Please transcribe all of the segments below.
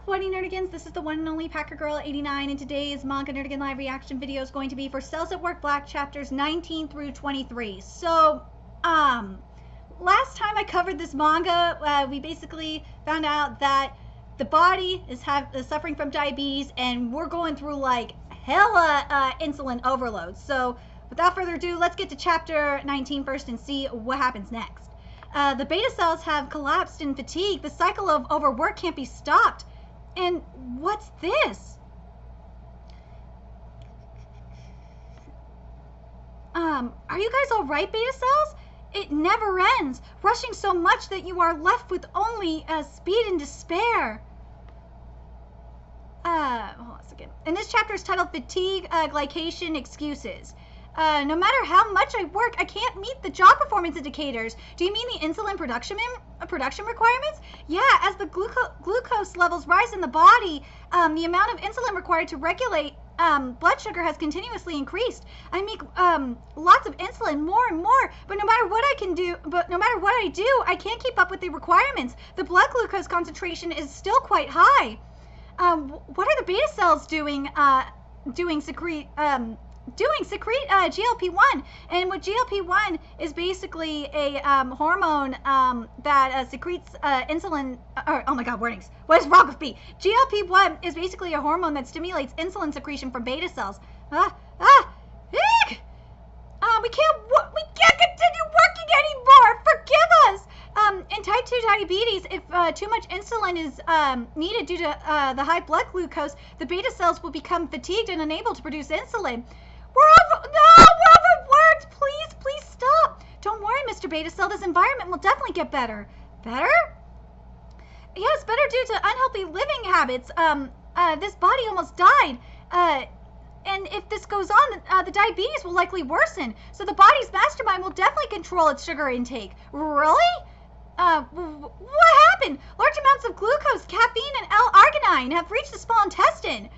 What nerdigans? This is the one and only Packer Girl 89, and today's Manga Nerdigan live reaction video is going to be for Cells at Work Black chapters 19 through 23. So, last time I covered this manga, we basically found out that the body is suffering from diabetes, and we're going through like hella insulin overload. So, without further ado, let's get to chapter 19 first and see what happens next. The beta cells have collapsed in fatigue. The cycle of overwork can't be stopped. And what's this? Are you guys all right, beta cells? It never ends, rushing so much that you are left with only speed and despair. Hold on a second. And this chapter is titled Fatigue, Glycation, Excuses. No matter how much I work, I can't meet the job performance indicators. Do you mean the insulin production requirements? Yeah, as the glucose levels rise in the body, the amount of insulin required to regulate blood sugar has continuously increased. I make lots of insulin, more and more, but no matter what I do, I can't keep up with the requirements. The blood glucose concentration is still quite high. What are the beta cells doing? Secrete GLP-1, and what GLP-1 is basically a hormone that secretes insulin. Oh my God, wordings. What is wrong with me? GLP-1 is basically a hormone that stimulates insulin secretion from beta cells. We can't continue working anymore. Forgive us. In type 2 diabetes, if too much insulin is needed due to the high blood glucose, the beta cells will become fatigued and unable to produce insulin. We're overworked. Please stop. Don't worry, Mr. Beta Cell. This environment will definitely get better. Better? Yes, better due to unhealthy living habits. This body almost died. And if this goes on, the diabetes will likely worsen. So the body's mastermind will definitely control its sugar intake. Really? What happened? Large amounts of glucose, caffeine, and L-arginine have reached the small intestine.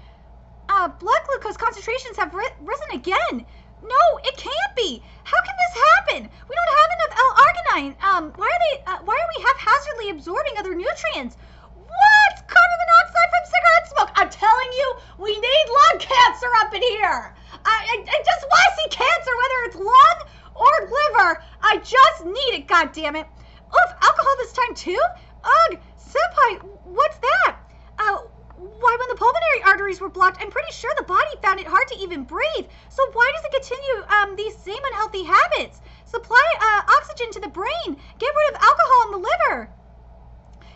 Blood glucose concentrations have risen again. No, it can't be. How can this happen? We don't have enough L-arginine. Why are we haphazardly absorbing other nutrients? What? Carbon monoxide from cigarette smoke. I'm telling you, we need lung cancer up in here. I just want to see cancer, whether it's lung or liver. I just need it, goddammit. Oof, alcohol this time too? Ugh, senpai, what's that? Why, when the pulmonary arteries were blocked, I'm pretty sure the body found it hard to even breathe. So why does it continue these same unhealthy habits? Supply oxygen to the brain. Get rid of alcohol in the liver.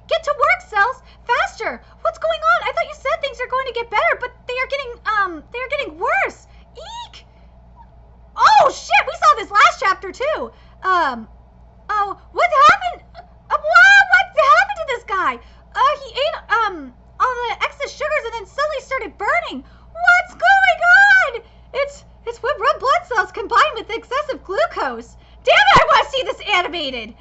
Get to work, cells, faster. What's going on? I thought you said things are going to get better, but they are getting worse. Eek! Oh shit, we saw this last chapter too. Oh, what happened? What happened to this guy? He ate all the excess sugars and then suddenly started burning. What's going on? It's what red blood cells combined with excessive glucose. Damn it, I want to see this animated.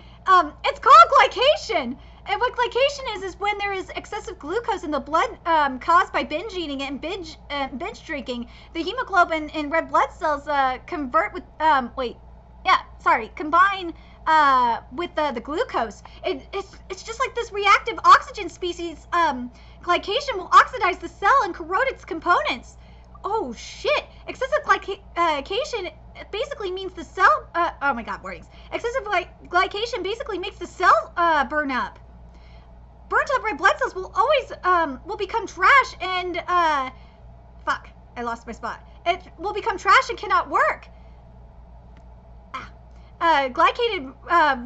It's called glycation. And what glycation is when there is excessive glucose in the blood caused by binge eating and binge drinking. The hemoglobin in red blood cells combine with the glucose. It's just like this reactive oxygen species. Glycation will oxidize the cell and corrode its components. Oh shit! Excessive glycation basically means the cell. Oh my God, wordings. Excessive glycation basically makes the cell burn up. Burnt up red blood cells will always become trash and fuck. I lost my spot. It will become trash and cannot work. Glycated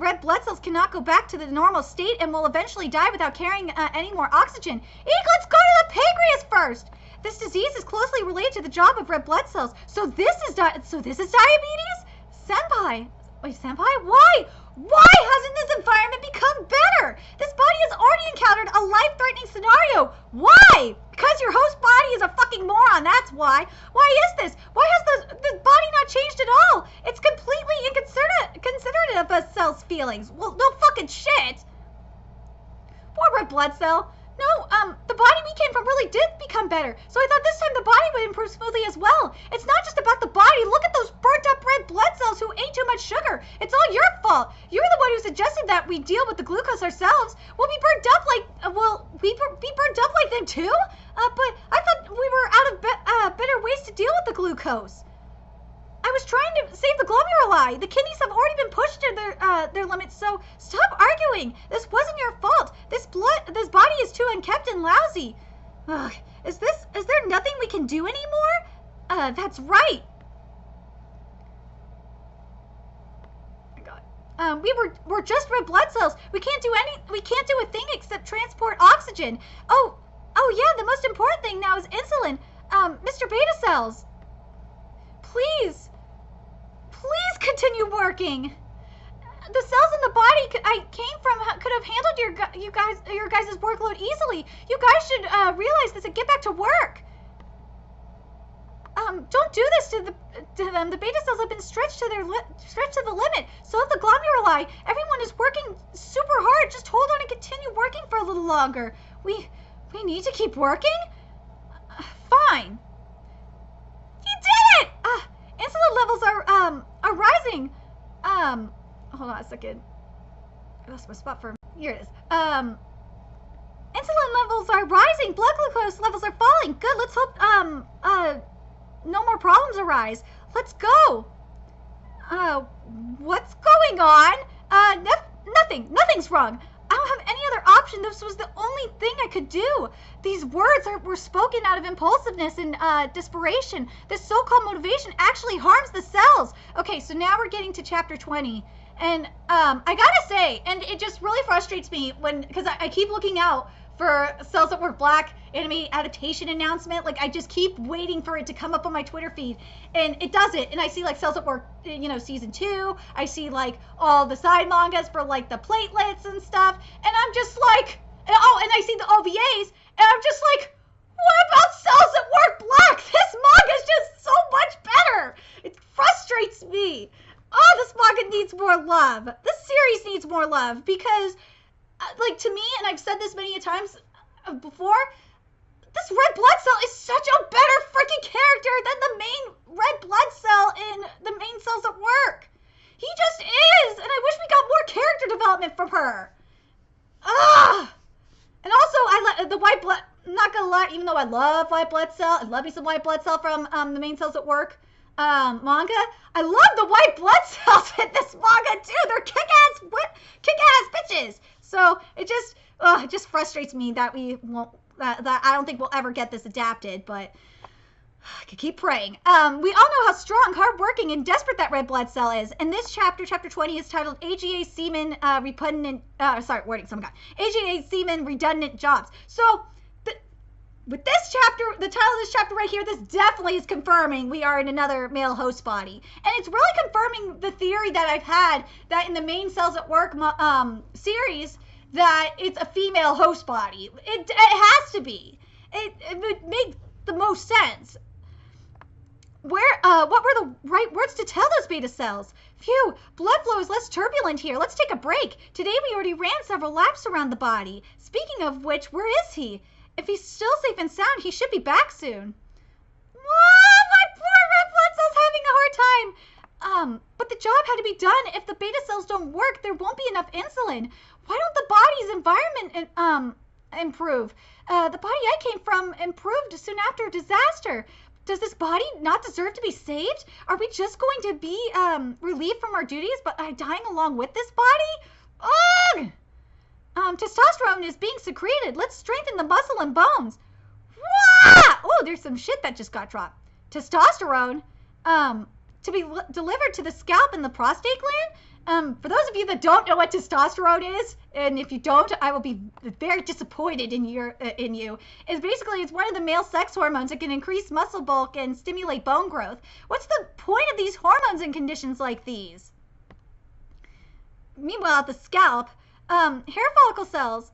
red blood cells cannot go back to the normal state and will eventually die without carrying any more oxygen. Let's go to the pancreas first. This disease is closely related to the job of red blood cells. So this is diabetes? Senpai. Wait, senpai? Why? Why hasn't this environment become better? This body has already encountered a life-threatening scenario. Why? Because your host body is a fucking moron, that's why. Why is this? Why has the body not changed at all? It's completely inconsiderate of a cell's feelings. Well, no fucking shit. Poor red blood cell. No, the body we came from really did become better. So I thought this time the body would improve smoothly as well. It's not just about the body. Look at those burnt up red blood cells who ate too much sugar. It's all your fault. You're the one who suggested that we deal with the glucose ourselves. We'll be burnt up like, be burnt up like then too? But I thought we were out of better ways to deal with the glucose. I was trying to save the glomeruli. The kidneys have already been pushed to their limits, so stop arguing. This wasn't your fault. This body is too unkempt and lousy. Ugh, is there nothing we can do anymore? That's right. We're just red blood cells. We can't do a thing except transport oxygen. Oh yeah, the most important thing now is insulin. Mr. Beta cells. Please continue working. The cells in the body I came from could have handled your guys' workload easily. You guys should realize this and get back to work. Don't do this to them. The beta cells have been stretched to the limit. So have the glomeruli. Everyone is working super hard. Just hold on and continue working for a little longer. We need to keep working? Fine. You did it! Insulin levels are rising. Hold on a second. I lost my spot for here it is. Insulin levels are rising. Blood glucose levels are falling. Good. Let's hope no more problems arise. Let's go. What's going on? Nothing. Nothing's wrong. I don't have any other option. This was the only thing I could do. These words were spoken out of impulsiveness and desperation. This so-called motivation actually harms the cells. Okay, so now we're getting to chapter 20. And I gotta say, and it just really frustrates me because I keep looking out for Cells That Work Black anime adaptation announcement. Like, I just keep waiting for it to come up on my Twitter feed, and it doesn't. And I see like Cells That Work, season 2. I see like all the side mangas for like the platelets and stuff, and I'm just like, and I see the OVAs, and I'm just like, what about Cells That Work Black? This manga is just so much better. It frustrates me. Oh, this manga needs more love. This series needs more love because, like, to me, and I've said this many times before, this red blood cell is such a better freaking character than the main red blood cell in the main Cells at Work. He just is, and I wish we got more character development from her. Ugh. And also, the white blood, I'm not gonna lie, even though I love white blood cell, I love me some white blood cell from the main Cells at Work manga. I love the white blood cells in this manga too. They're kick-ass bitches. So it just frustrates me that we won't, that I don't think we'll ever get this adapted, but I could keep praying. We all know how strong, hardworking, and desperate that red blood cell is. And this chapter 20, is titled AGA Semen AGA Semen Redundant Jobs. So with this chapter, the title of this chapter right here, this definitely is confirming we are in another male host body. And it's really confirming the theory that I've had that in the main Cells at Work series, that it's a female host body. It has to be. It would make the most sense. What were the right words to tell those beta cells? Phew, blood flow is less turbulent here. Let's take a break. Today we already ran several laps around the body. Speaking of which, where is he? If he's still safe and sound, he should be back soon. Oh, my poor red blood cell's having a hard time. But the job had to be done. If the beta cells don't work, there won't be enough insulin. Why don't the body's environment improve? The body I came from improved soon after a disaster. Does this body not deserve to be saved? Are we just going to be relieved from our duties but dying along with this body? Ugh! Testosterone is being secreted. Let's strengthen the muscle and bones. Wah! Oh, there's some shit that just got dropped. Testosterone, to be delivered to the scalp and the prostate gland. For those of you that don't know what testosterone is, and if you don't, I will be very disappointed in you. It's one of the male sex hormones that can increase muscle bulk and stimulate bone growth. What's the point of these hormones in conditions like these? Meanwhile, at the scalp, hair follicle cells,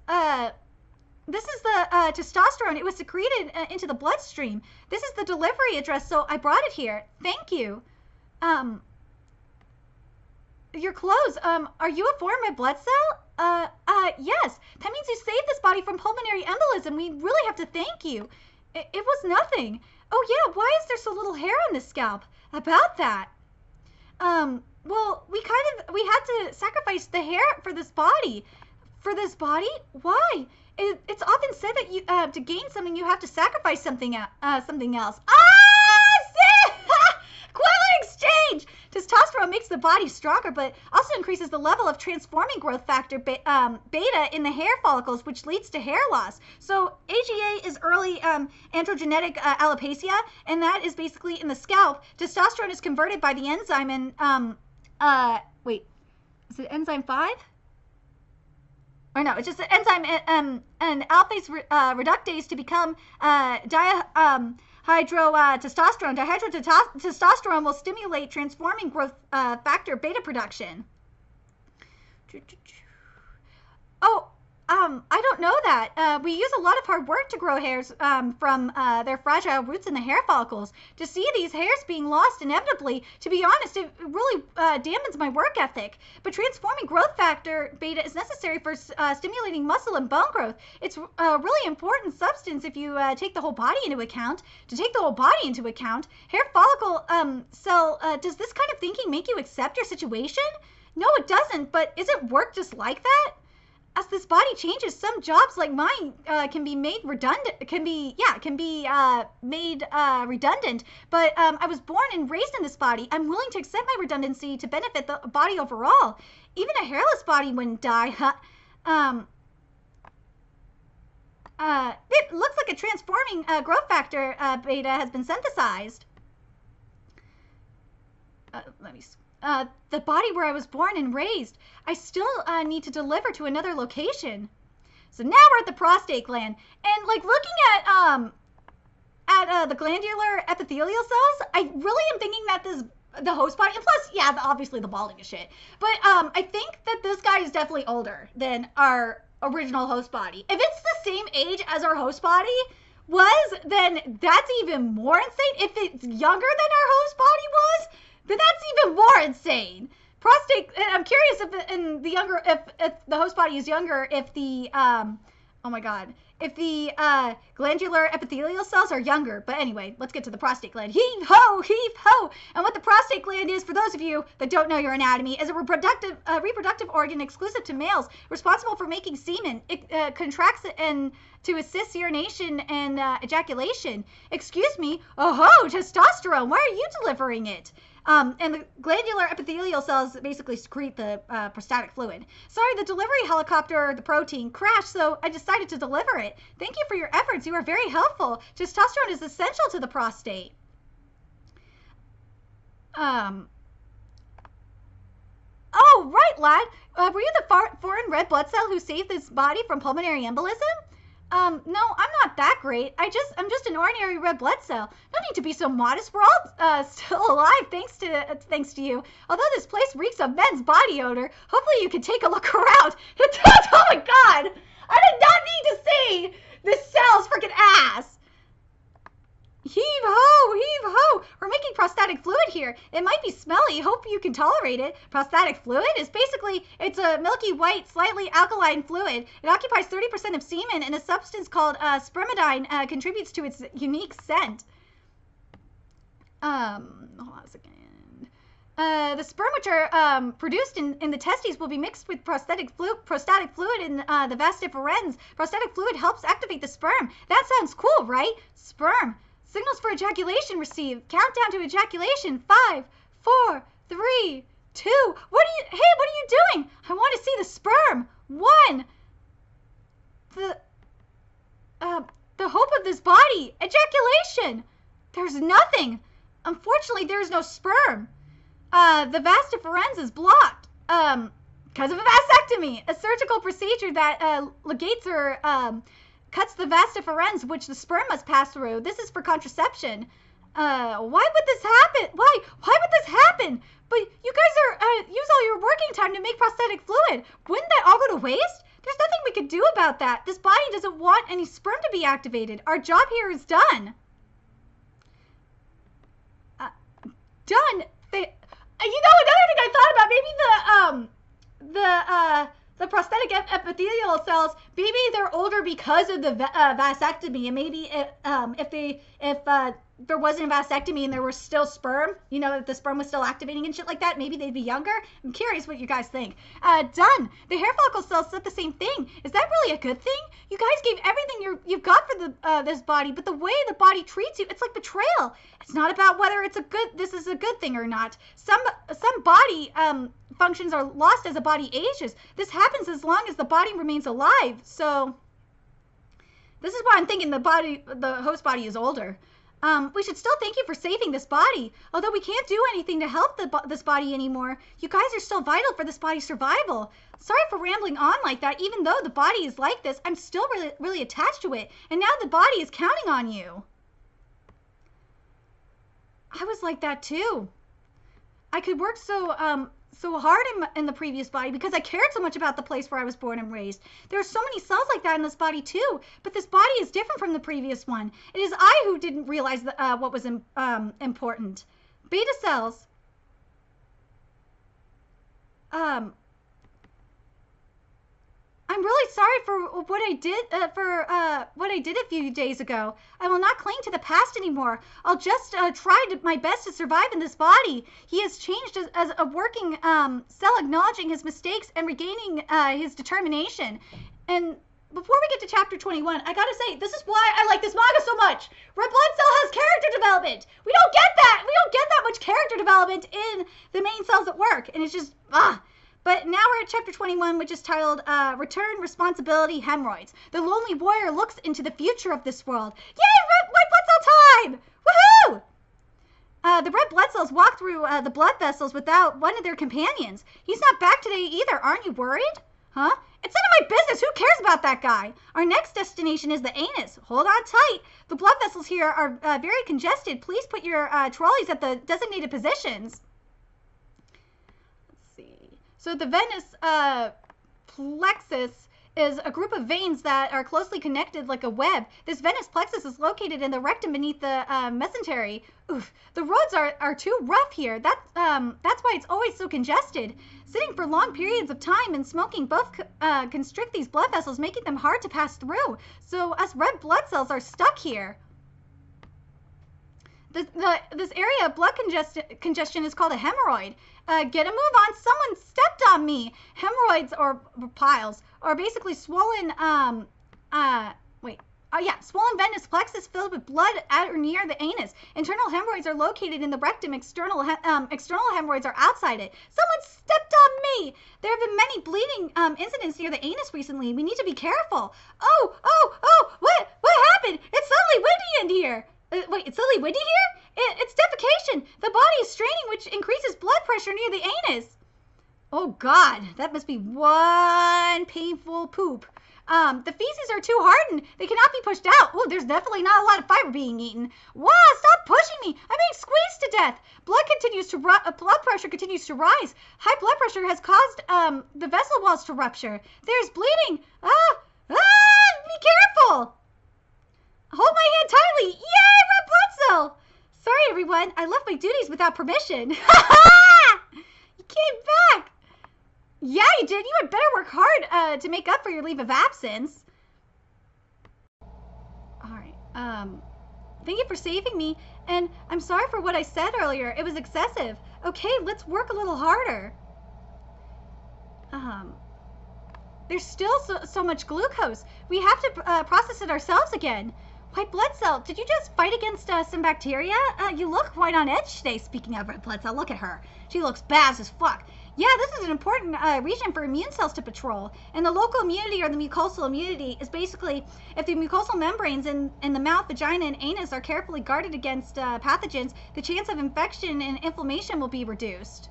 this is the testosterone. It was secreted into the bloodstream. This is the delivery address, so I brought it here. Thank you. Your clothes, are you a foreign red blood cell? Yes. That means you saved this body from pulmonary embolism. We really have to thank you. It was nothing. Oh yeah, why is there so little hair on this scalp? About that. Well, we had to sacrifice the hair for this body. For this body? Why? It's often said that you to gain something you have to sacrifice something else. Equivalent exchange. Testosterone makes the body stronger, but also increases the level of transforming growth factor beta in the hair follicles, which leads to hair loss. So AGA is early androgenetic alopecia, and that is basically in the scalp. Testosterone is converted by the enzyme in wait, is it enzyme 5? Or no, it's just an enzyme an alphase reductase to become dihydrotestosterone. Dihydrotestosterone will stimulate transforming growth factor beta production. Oh, I don't know that. We use a lot of hard work to grow hairs from their fragile roots in the hair follicles. To see these hairs being lost inevitably, to be honest, it really dampens my work ethic. But transforming growth factor beta is necessary for stimulating muscle and bone growth. It's a really important substance if you take the whole body into account. To take the whole body into account, hair follicle cell, does this kind of thinking make you accept your situation? No, it doesn't, but isn't work just like that? As this body changes, some jobs like mine can be made redundant. Redundant. But I was born and raised in this body. I'm willing to accept my redundancy to benefit the body overall. Even a hairless body wouldn't die. It looks like a transforming growth factor beta has been synthesized. The body where I was born and raised. I still need to deliver to another location. So now we're at the prostate gland, and like looking at the glandular epithelial cells, I really am thinking that the host body, and plus, yeah, obviously the balding is shit. But I think that this guy is definitely older than our original host body. If it's the same age as our host body was, then that's even more insane. If it's younger than our host body was, then that's even more insane. Prostate, I'm curious if the host body is younger, if the, if the glandular epithelial cells are younger. But anyway, let's get to the prostate gland. Heave ho, heave ho. And what the prostate gland is, for those of you that don't know your anatomy, is a reproductive organ exclusive to males, responsible for making semen. It contracts and to assist urination and ejaculation. Excuse me, oh ho, testosterone, why are you delivering it? And the glandular epithelial cells basically secrete the prostatic fluid. Sorry, the delivery helicopter, the protein, crashed, so I decided to deliver it. Thank you for your efforts. You are very helpful. Testosterone is essential to the prostate. Oh, right, lad. Were you the foreign red blood cell who saved this body from pulmonary embolism? No, I'm not that great. I'm just an ordinary red blood cell. No need to be so modest. We're all still alive thanks to you. Although this place reeks of men's body odor, hopefully you can take a look around. It does. Oh my God! I did not need to see this cell's freaking ass. Heave ho, heave ho. We're making prostatic fluid here. It might be smelly. Hope you can tolerate it. Prostatic fluid is basically, it's a milky white, slightly alkaline fluid. It occupies 30% of semen, and a substance called spermidine contributes to its unique scent. Hold on a second. The sperm which are produced in the testes will be mixed with prostatic fluid in the vas deferens. Prostatic fluid helps activate the sperm. That sounds cool, right? Sperm. Signals for ejaculation received. Countdown to ejaculation. 5, 4, 3, 2. What are you doing? I want to see the sperm. 1. The hope of this body. Ejaculation. There's nothing. Unfortunately, there is no sperm. The vas deferens is blocked. Because of a vasectomy, a surgical procedure that ligates or cuts the vas deferens, which the sperm must pass through. This is for contraception. Why would this happen? Why would this happen? But you guys use all your working time to make prostatic fluid. Wouldn't that all go to waste? There's nothing we could do about that. This body doesn't want any sperm to be activated. Our job here is done. Done. You know, another thing I thought about, maybe The prosthetic epithelial cells, maybe they're older because of the vasectomy, and maybe if there wasn't a vasectomy and there was still sperm, you know, if the sperm was still activating and shit like that, maybe they'd be younger. I'm curious what you guys think. Done. The hair follicle cells said the same thing. Is that really a good thing? You guys gave everything you've got for the this body, but the way the body treats you, it's like betrayal. It's not about whether this is a good thing or not. Some body functions are lost as a body ages. This happens as long as the body remains alive. So this is why I'm thinking the host body is older. We should still thank you for saving this body. Although we can't do anything to help this body anymore, you guys are still vital for this body's survival. Sorry for rambling on like that. Even though the body is like this, I'm still really attached to it. And now the body is counting on you. I was like that too. I could work so hard in the previous body because I cared so much about the place where I was born and raised. There are so many cells like that in this body too, but this body is different from the previous one. It is I who didn't realize what was important. Beta cells. I'm really sorry for what I did a few days ago. I will not cling to the past anymore. I'll just try my best to survive in this body. He has changed as a working cell, acknowledging his mistakes and regaining his determination. And before we get to chapter 21, I gotta say, this is why I like this manga so much. Red Blood Cell has character development. We don't get that. We don't get that much character development in the main cells at work. And it's just, But now we're at chapter 21, which is titled Return Responsibility Hemorrhoids. The lonely warrior looks into the future of this world. Yay, white blood cell time! Woohoo! The red blood cells walk through the blood vessels without one of their companions. He's not back today either. Aren't you worried? Huh? It's none of my business. Who cares about that guy? Our next destination is the anus. Hold on tight. The blood vessels here are very congested. Please put your trolleys at the designated positions. So the venous plexus is a group of veins that are closely connected like a web. This venous plexus is located in the rectum beneath the mesentery. Oof, the roads are too rough here. That's why it's always so congested. Sitting for long periods of time and smoking both constrict these blood vessels, making them hard to pass through. So us red blood cells are stuck here. This area of blood congestion is called a hemorrhoid. Get a move on. Someone stepped on me. Hemorrhoids or piles are basically swollen, swollen venous plexus filled with blood at or near the anus. Internal hemorrhoids are located in the rectum. External hemorrhoids are outside it. Someone stepped on me. There have been many bleeding incidents near the anus recently. We need to be careful. Oh, what happened? It's suddenly windy in here. Wait, it's suddenly windy here? It's defecation. The body is straining, which increases blood pressure near the anus. Oh, God. That must be one painful poop. The feces are too hardened. They cannot be pushed out. Oh, there's definitely not a lot of fiber being eaten. Wow, stop pushing me. I'm being squeezed to death. Blood pressure continues to rise. High blood pressure has caused the vessel walls to rupture. There's bleeding. Be careful. Hold my hand tightly. Yay, red blood cell. Sorry, everyone. I left my duties without permission. You came back. Yeah, you did. You had better work hard to make up for your leave of absence. All right. Thank you for saving me. And I'm sorry for what I said earlier. It was excessive. Okay, let's work a little harder. There's still so much glucose. We have to process it ourselves again. White blood cell, did you just fight against some bacteria? You look quite on edge today. Speaking of red blood cell, look at her. She looks bad as fuck. Yeah, this is an important region for immune cells to patrol. And the local immunity or the mucosal immunity is basically if the mucosal membranes in the mouth, vagina, and anus are carefully guarded against pathogens, the chance of infection and inflammation will be reduced.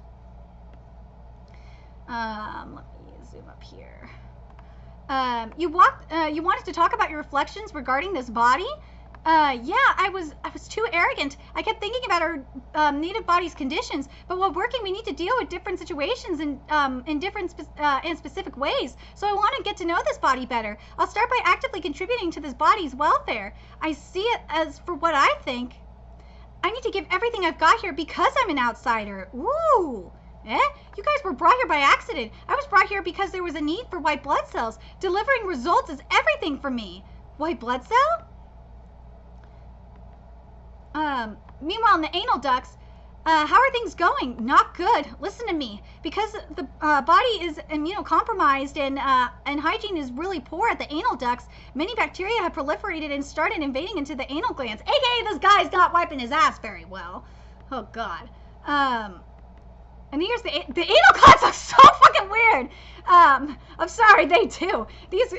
Let me zoom up here. You wanted to talk about your reflections regarding this body? Yeah, I was too arrogant. I kept thinking about our native body's conditions, but while working, we need to deal with different situations in different and specific ways. So I want to get to know this body better. I'll start by actively contributing to this body's welfare. I see it as for what I think. I need to give everything I've got here because I'm an outsider. Ooh, Eh? You guys were brought here by accident. I was brought here because there was a need for white blood cells. Delivering results is everything for me. White blood cell? Meanwhile, in the anal ducts, how are things going? Not good. Listen to me. Because the body is immunocompromised and hygiene is really poor at the anal ducts, many bacteria have proliferated and started invading into the anal glands. AKA, this guy's not wiping his ass very well. Oh, God. And here's the anal glands are so fucking weird. I'm sorry, they do. These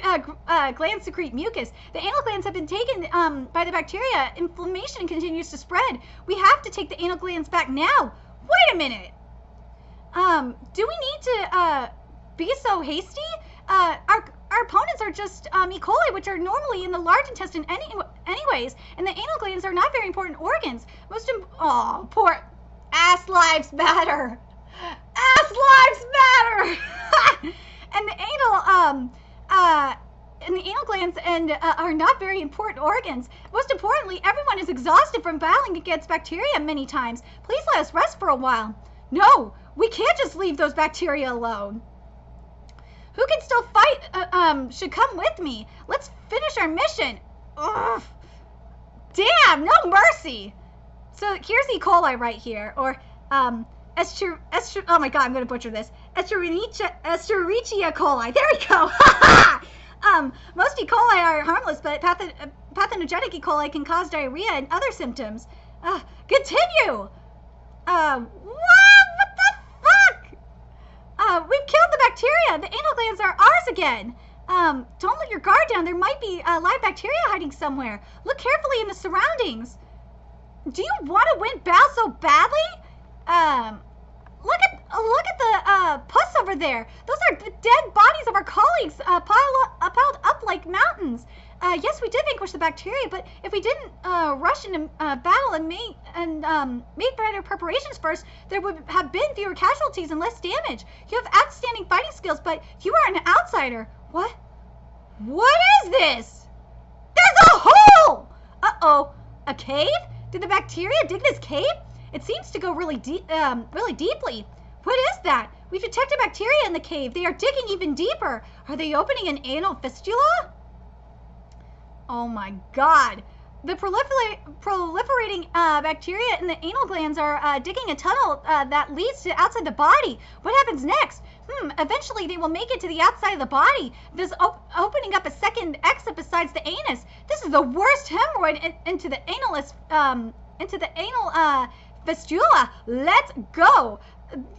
glands secrete mucus. The anal glands have been taken by the bacteria. Inflammation continues to spread. We have to take the anal glands back now. Wait a minute. Do we need to be so hasty? Our opponents are just E. coli, which are normally in the large intestine anyways, and the anal glands are not very important organs. Oh, poor ass lives matter. Ass lives matter. And the anal glands are not very important organs. Most importantly, everyone is exhausted from battling against bacteria many times. Please let us rest for a while. No, we can't just leave those bacteria alone. Who can still fight should come with me. Let's finish our mission. Ugh. Damn, no mercy. So here's E. coli right here, or oh my god, I'm going to butcher this. Escherichia coli. There we go. Most E. coli are harmless, but pathogenic E. coli can cause diarrhea and other symptoms. Continue. What the fuck? We've killed the bacteria. The anal glands are ours again. Don't let your guard down. There might be live bacteria hiding somewhere. Look carefully in the surroundings. Do you want to win battle so badly? Look at the pus over there. Those are the dead bodies of our colleagues piled up like mountains. Yes, we did vanquish the bacteria, but if we didn't rush into battle and made better preparations first, there would have been fewer casualties and less damage. You have outstanding fighting skills, but you are an outsider. What? What is this? There's a hole! Uh-oh. A cave? Did the bacteria dig this cave? It seems to go really deeply. What is that? We've detected bacteria in the cave. They are digging even deeper. Are they opening an anal fistula? Oh my god. The proliferating bacteria in the anal glands are digging a tunnel that leads to outside the body. What happens next? Eventually they will make it to the outside of the body, thus opening up a second exit besides the anus. This is the worst hemorrhoid into the anal fistula. Let's go.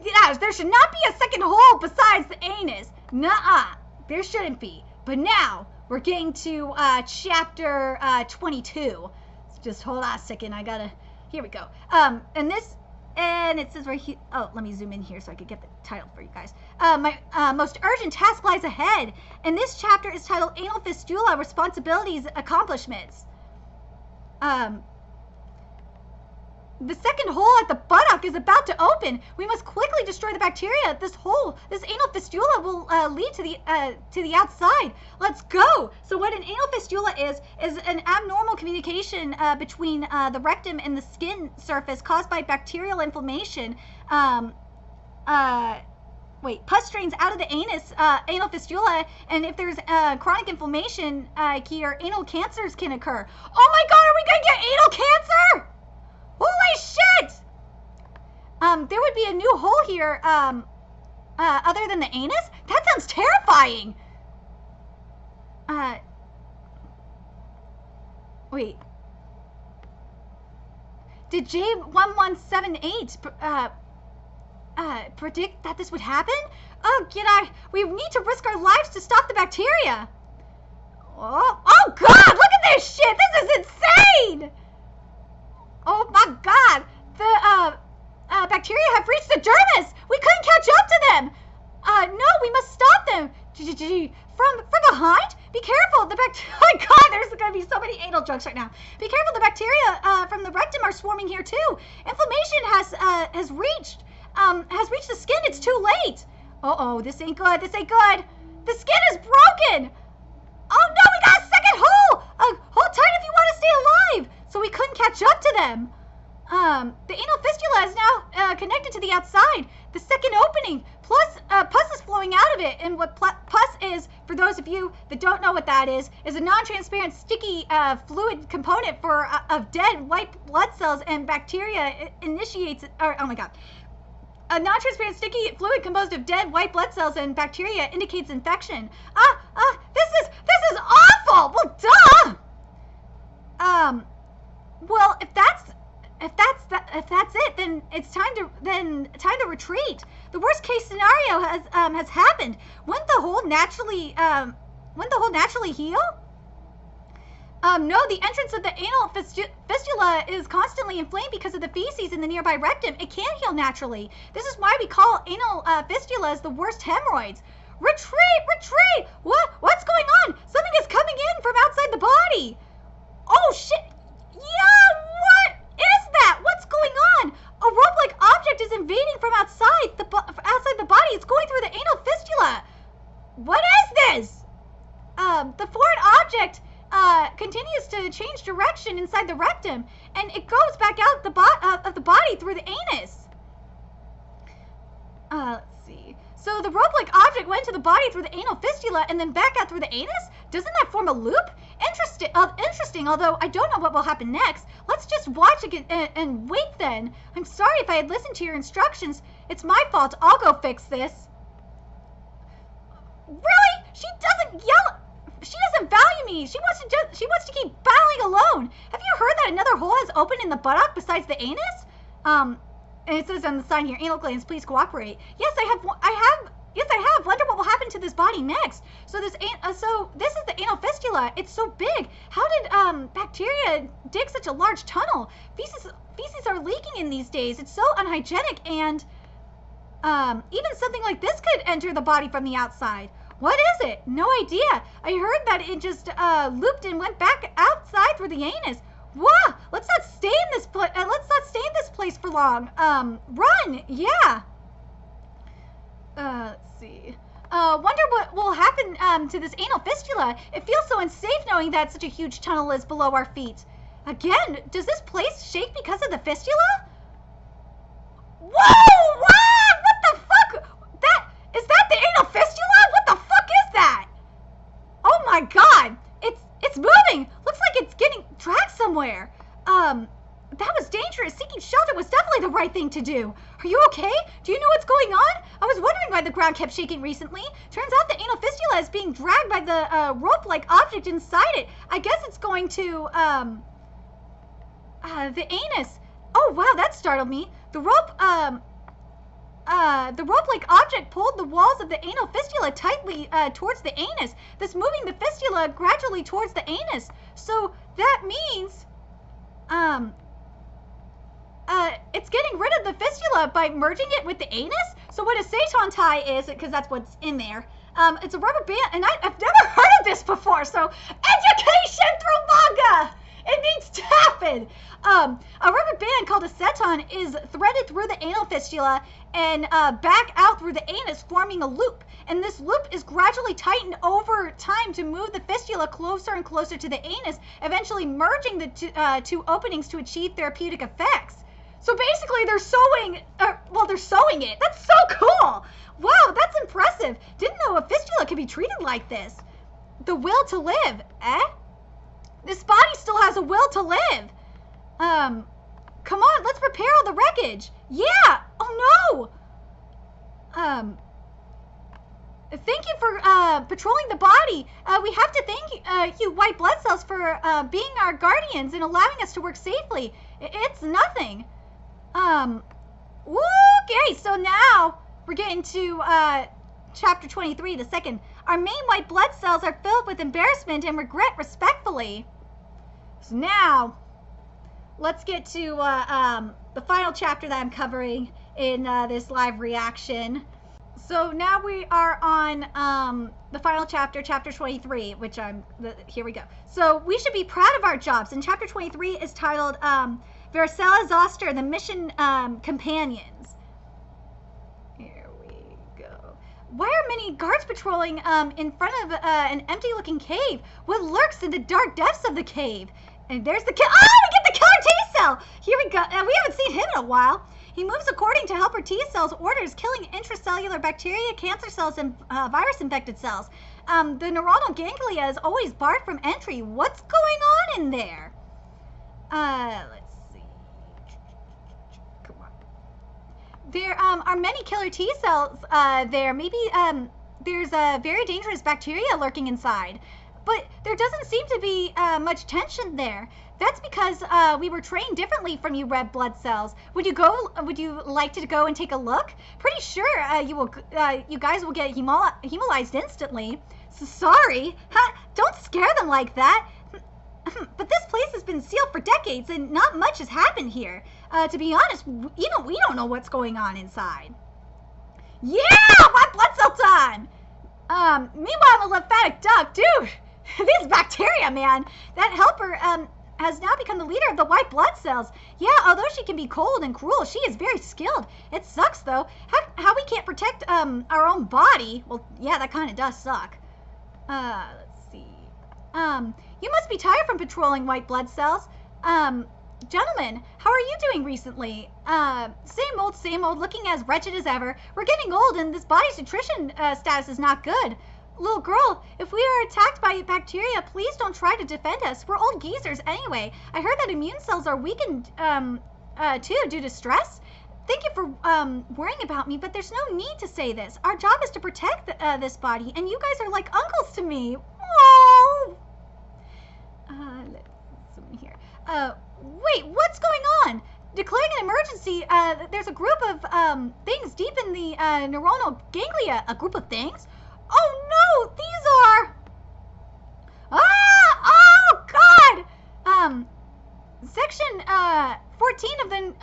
Yeah, there should not be a second hole besides the anus. Nuh-uh. There shouldn't be. But now we're getting to chapter 22. So just hold on a second. Here we go. And it says right here. Oh, let me zoom in here so I could get the title for you guys. My most urgent task lies ahead. And this chapter is titled Anal Fistula Responsibilities Accomplishments. The second hole at the buttock is about to open. We must quickly destroy the bacteria. This anal fistula will lead to the outside. Let's go. So what an anal fistula is an abnormal communication between the rectum and the skin surface caused by bacterial inflammation. Pus drains out of the anal fistula, and if there's chronic inflammation here, anal cancers can occur. Oh my god, are we gonna get anal cancer? Holy shit! There would be a new hole here, other than the anus? That sounds terrifying! Wait. Did J1178, predict that this would happen? Oh, we need to risk our lives to stop the bacteria! Oh god, look at this shit! This is insane! Oh my god! The bacteria have reached the dermis! We couldn't catch up to them! No, we must stop them! From behind? Be careful! Oh my god, there's gonna be so many anal jokes right now. Be careful, the bacteria from the rectum are swarming here too. Inflammation has reached the skin. It's too late. Uh-oh, this ain't good. This ain't good. The skin is broken! Oh no, we got a second hole! Hold tight if you want to stay alive! So we couldn't catch up to them. The anal fistula is now connected to the outside. the second opening. Plus, pus is flowing out of it. And what pus is, for those of you that don't know what that is a non-transparent, sticky fluid component of dead white blood cells and bacteria. Oh my God. A non-transparent, sticky fluid composed of dead white blood cells and bacteria indicates infection. This is awful. Well, duh. Well, if that's it, then it's time to retreat. The worst case scenario has happened. Wouldn't the hole naturally heal? No, the entrance of the anal fistula is constantly inflamed because of the feces in the nearby rectum. It can't heal naturally. This is why we call anal fistulas the worst hemorrhoids. Retreat! What's going on? Something is coming in from outside the body. Oh shit! Yeah, what is that? What's going on? A rope-like object is invading from outside the body. It's going through the anal fistula. What is this? The foreign object continues to change direction inside the rectum, and it goes back out of the body through the anus. Let's see. So the rope-like object went to the body through the anal fistula and then back out through the anus? Doesn't that form a loop? Interesting, although I don't know what will happen next. Let's just watch it and wait then. I'm sorry if I had listened to your instructions. It's my fault. I'll go fix this. Really? She doesn't yell. She doesn't value me. She wants to keep battling alone. Have you heard that another hole has opened in the buttock besides the anus? And it says on the sign here, anal glands, please cooperate. Yes, I have. Yes, I have. Wonder what will happen to this body next. So this is the anal fistula. It's so big. How did bacteria dig such a large tunnel? Feces are leaking in these days. It's so unhygienic, and even something like this could enter the body from the outside. What is it? No idea. I heard that it just looped and went back outside through the anus. Whoa! Let's not stay in this place for long. Run! Yeah. Let's see. Wonder what will happen to this anal fistula. It feels so unsafe knowing that such a huge tunnel is below our feet. Again, does this place shake because of the fistula? Whoa! Wow! What the fuck? Is that the anal fistula? What the fuck is that? Oh my God! It's moving. Looks like it's getting dragged somewhere. That was dangerous. Seeking shelter was definitely the right thing to do. Are you okay? Do you know what's going on? I was wondering why the ground kept shaking recently. Turns out the anal fistula is being dragged by the rope-like object inside it. I guess it's going to the anus. Oh wow, that startled me. The rope-like object pulled the walls of the anal fistula tightly towards the anus, thus moving the fistula gradually towards the anus. So that means it's getting rid of the fistula by merging it with the anus. So what a seitan tie is, because that's what's in there. It's a rubber band, and I've never heard of this before. So education through manga. It needs to happen. A rubber band called a seitan is threaded through the anal fistula and back out through the anus, forming a loop. And this loop is gradually tightened over time to move the fistula closer and closer to the anus, eventually merging the two openings to achieve therapeutic effects. So basically, they're sewing it. That's so cool. Wow, that's impressive. Didn't know a fistula could be treated like this. The will to live, eh? This body still has a will to live. Come on, let's repair all the wreckage. Yeah. Oh no. Thank you for patrolling the body. We have to thank you white blood cells for being our guardians and allowing us to work safely. It's nothing. Okay, so now we're getting to chapter 23, the second. Our main white blood cells are filled with embarrassment and regret respectfully. So now, let's get to the final chapter that I'm covering in this live reaction. So now we are on the final chapter, chapter 23, which here we go. So we should be proud of our jobs. And chapter 23 is titled Varicella Zoster, the Mission Companions. Here we go. Why are many guards patrolling in front of an empty-looking cave? What lurks in the dark depths of the cave? And there's the we get the killer T-cell! Here we go. We haven't seen him in a while. He moves according to helper T cells' orders, killing intracellular bacteria, cancer cells, and virus-infected cells. The neuronal ganglia is always barred from entry. What's going on in there? Let's see. Come on. There are many killer T cells there. Maybe there's a very dangerous bacteria lurking inside. But there doesn't seem to be much tension there. That's because we were trained differently from you red blood cells. Would you like to go and take a look? Pretty sure you guys will get hemolyzed instantly. So sorry. Don't scare them like that. But this place has been sealed for decades and not much has happened here. To be honest, even we don't know what's going on inside. Yeah! White blood cell time! Meanwhile, the lymphatic duct, dude, these bacteria, man. That helper has now become the leader of the white blood cells. Yeah, although she can be cold and cruel, she is very skilled. It sucks, though. How we can't protect our own body. Well, yeah, that kind of does suck. Let's see. You must be tired from patrolling white blood cells. Gentlemen, how are you doing recently? Same old, looking as wretched as ever. We're getting old and this body's nutrition status is not good. Little girl, if we are attacked by bacteria, please don't try to defend us. We're old geezers anyway. I heard that immune cells are weakened too due to stress. Thank you for worrying about me, but there's no need to say this. Our job is to protect this body, and you guys are like uncles to me. Oh. Let's see here. Wait, what's going on? Declaring an emergency, there's a group of things deep in the neuronal ganglia. A group of things? Oh no, these are... Oh God! Section 14 of the,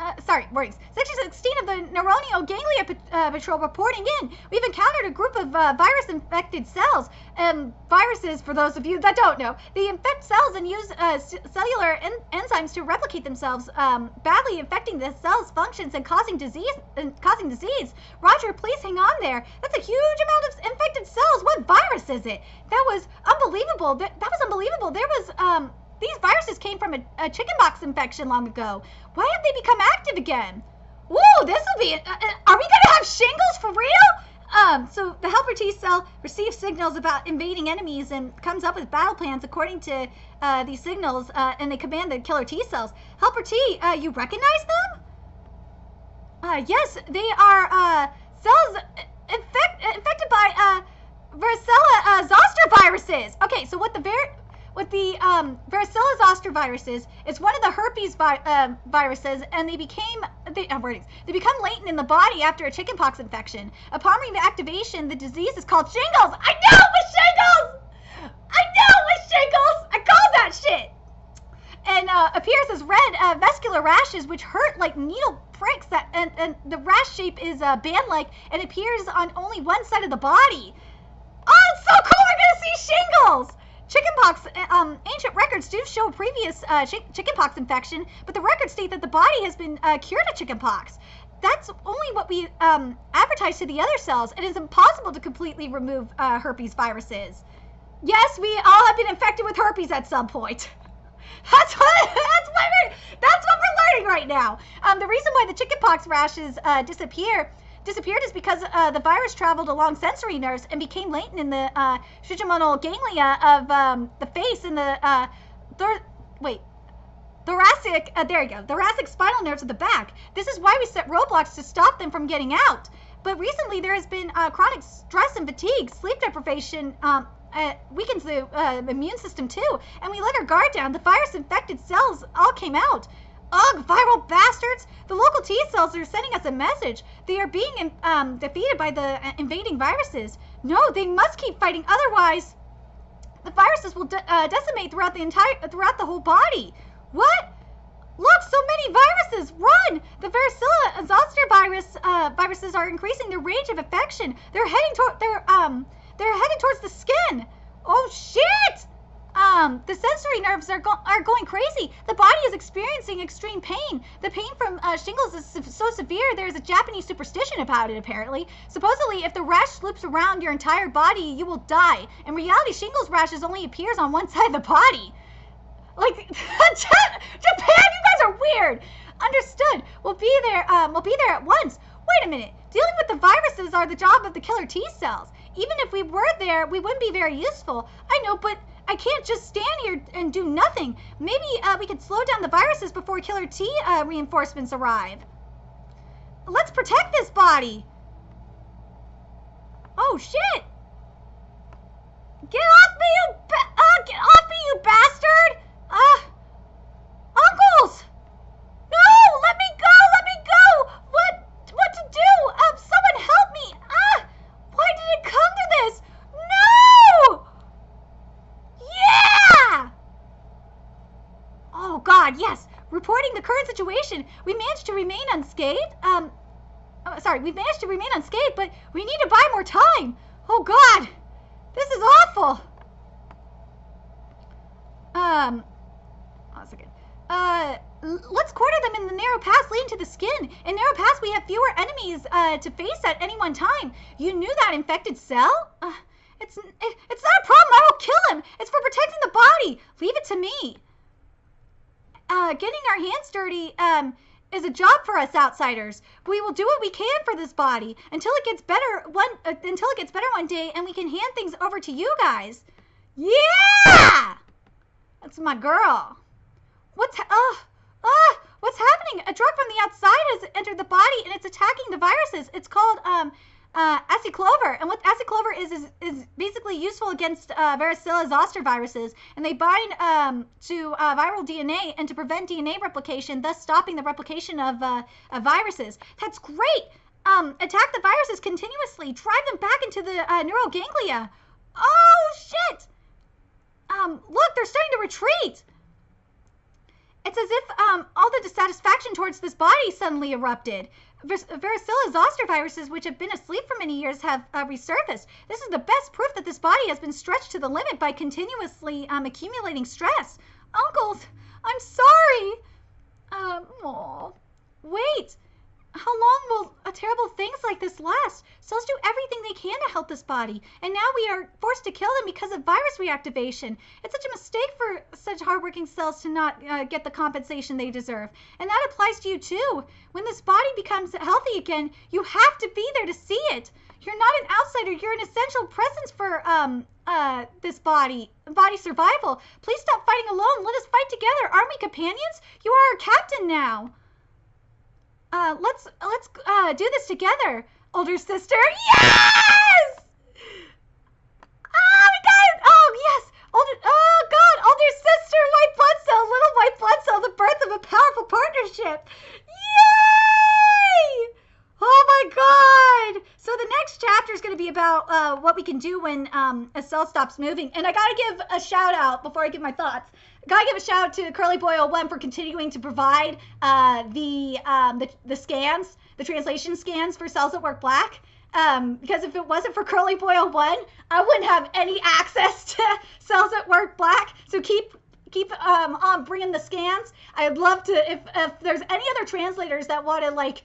Section 16 of the neuronal ganglia patrol reporting in. We've encountered a group of virus-infected cells. Viruses, for those of you that don't know, they infect cells and use cellular enzymes to replicate themselves, badly affecting the cell's functions and causing disease. Roger, please hang on there. That's a huge amount of infected cells. What virus is it? That was unbelievable. That was unbelievable. There was these viruses came from a chickenpox infection long ago. Why have they become active again? Whoa, this will be... are we going to have shingles for real? So the helper T cell receives signals about invading enemies and comes up with battle plans according to these signals, and they command the killer T cells. Helper T, you recognize them? Yes, they are cells infected by varicella zoster viruses. Okay, so what the varicella zoster viruses is one of the herpes viruses, and they become latent in the body after a chickenpox infection. Upon reactivation, the disease is called shingles. I know it was shingles. I called that shit. And appears as red vascular rashes, which hurt like needle pricks. And the rash shape is band-like and appears on only one side of the body. Oh, it's so cool! We're gonna see shingles. Chickenpox, ancient records do show previous chickenpox infection, but the records state that the body has been cured of chickenpox. That's only what we advertise to the other cells. It is impossible to completely remove herpes viruses. Yes, we all have been infected with herpes at some point. That's what we're learning right now. The reason why the chickenpox rashes disappeared is because the virus traveled along sensory nerves and became latent in the trigeminal ganglia of the face and the thoracic spinal nerves of the back. This is why we set roadblocks to stop them from getting out. But recently there has been chronic stress and fatigue. Sleep deprivation weakens the immune system too, and we let our guard down. The virus-infected cells all came out. Ugh, viral bastards! The local T cells are sending us a message. They are being defeated by the invading viruses. No, they must keep fighting, otherwise the viruses will decimate throughout the whole body. What? Look, so many viruses! Run! The varicella zoster viruses are increasing their range of infection. They're heading towards the skin. Oh shit! The sensory nerves are going crazy. The body is experiencing extreme pain. The pain from shingles is so severe, there's a Japanese superstition about it, apparently. Supposedly, if the rash loops around your entire body, you will die. In reality, shingles rashes only appears on one side of the body. Like, Japan, you guys are weird. Understood. We'll be there at once. Wait a minute. Dealing with the viruses are the job of the killer T cells. Even if we were there, we wouldn't be very useful. I know, but I can't just stand here and do nothing. Maybe we could slow down the viruses before killer T reinforcements arrive. Let's protect this body. Oh, shit. Get off me, get off me, you bastard! Uncles! No, let me go! What to do? Someone help me! Why did it come to this? No! Yeah! Oh God, yes. Reporting the current situation. We managed to remain unscathed. We managed to remain unscathed, but we need to buy more time. Oh God, this is awful. One second. Let's quarter them in the narrow pass leading to the skin. In narrow pass, we have fewer enemies to face at any one time. You knew that, infected cell? It's not a problem. I will kill him. It's for protecting the body. Leave it to me. Getting our hands dirty is a job for us outsiders. We will do what we can for this body until it gets better one day, and we can hand things over to you guys. Yeah, that's my girl. What's happening? A drug from the outside has entered the body, and it's attacking the viruses. It's called aciclovir, and what aciclovir is basically useful against varicella zoster viruses, and they bind to viral DNA and to prevent DNA replication, thus stopping the replication of viruses. That's great. Attack the viruses continuously. Drive them back into the neural ganglia. Oh shit! Look, they're starting to retreat. It's as if all the dissatisfaction towards this body suddenly erupted. Varicella zoster viruses, which have been asleep for many years, have resurfaced. This is the best proof that this body has been stretched to the limit by continuously accumulating stress. Uncles, I'm sorry. Wait. How long will terrible things like this last? Cells do everything they can to help this body, and now we are forced to kill them because of virus reactivation. It's such a mistake for such hardworking cells to not get the compensation they deserve. And that applies to you too. When this body becomes healthy again, you have to be there to see it. You're not an outsider. You're an essential presence for this body survival. Please stop fighting alone. Let us fight together. Aren't we companions? You are our captain now. Let's do this together, older sister. Yes! Yes! Older sister, white blood cell, little white blood cell, the birth of a powerful partnership. Yay! Oh my God! So the next chapter is going to be about what we can do when a cell stops moving. And I gotta give a shout out before I give my thoughts. Gotta give a shout out to Curly Boy 01 for continuing to provide the scans, the translation scans for Cells That Work Black. Because if it wasn't for Curly Boy 01, I wouldn't have any access to Cells That Work Black. So keep on bringing the scans. I'd love to, if there's any other translators that want to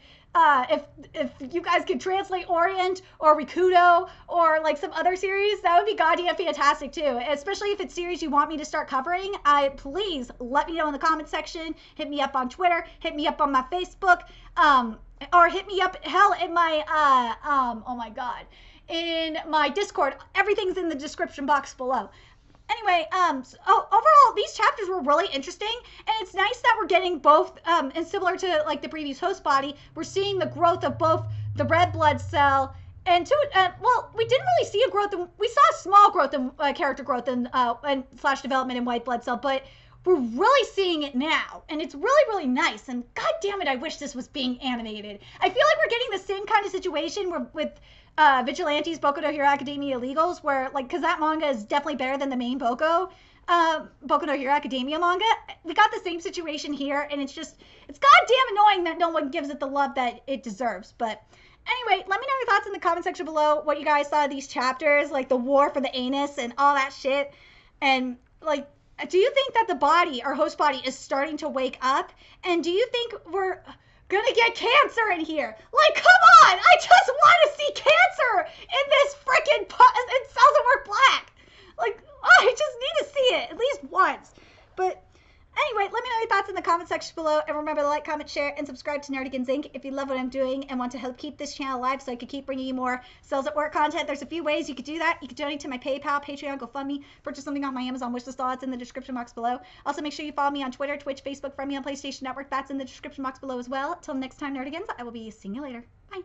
if you guys could translate Orient or Rikudo or like some other series, that would be goddamn fantastic too. Especially if it's series you want me to start covering, please let me know in the comment section. Hit me up on Twitter, hit me up on my Facebook, or hit me up in my oh my God, in my Discord. Everything's in the description box below. Anyway, overall, these chapters were really interesting, and it's nice that we're getting both, and similar to like the previous host body, we're seeing the growth of both the red blood cell and we didn't really see a growth. We saw a small growth in character growth and slash development in white blood cell, but we're really seeing it now, and it's really, really nice. And God damn it, I wish this was being animated. I feel like we're getting the same kind of situation with Vigilantes, Boku no Hero Academia Illegals, where because that manga is definitely better than the main Boku no Hero Academia manga. We got the same situation here, and it's goddamn annoying that no one gives it the love that it deserves. But anyway, let me know your thoughts in the comment section below, what you guys thought of these chapters, like the war for the anus and all that shit. And do you think that the body, our host body, is starting to wake up? And do you think we're gonna get cancer in here? Come on! I just want to see cancer in this freaking in Cells That Work Black. I just need to see it at least once. But anyway, let me know your thoughts in the comment section. section below. And remember to like, comment, share, and subscribe to Nerdigans Inc. if you love what I'm doing and want to help keep this channel alive so I can keep bringing you more Cells at Work content. There's a few ways you could do that. You could donate to my PayPal, Patreon, GoFundMe, purchase something off my Amazon wishlist. All that's in the description box below. Also, make sure you follow me on Twitter, Twitch, Facebook, friend me on PlayStation Network. That's in the description box below as well. Till next time, Nerdigans, I will be seeing you later. Bye.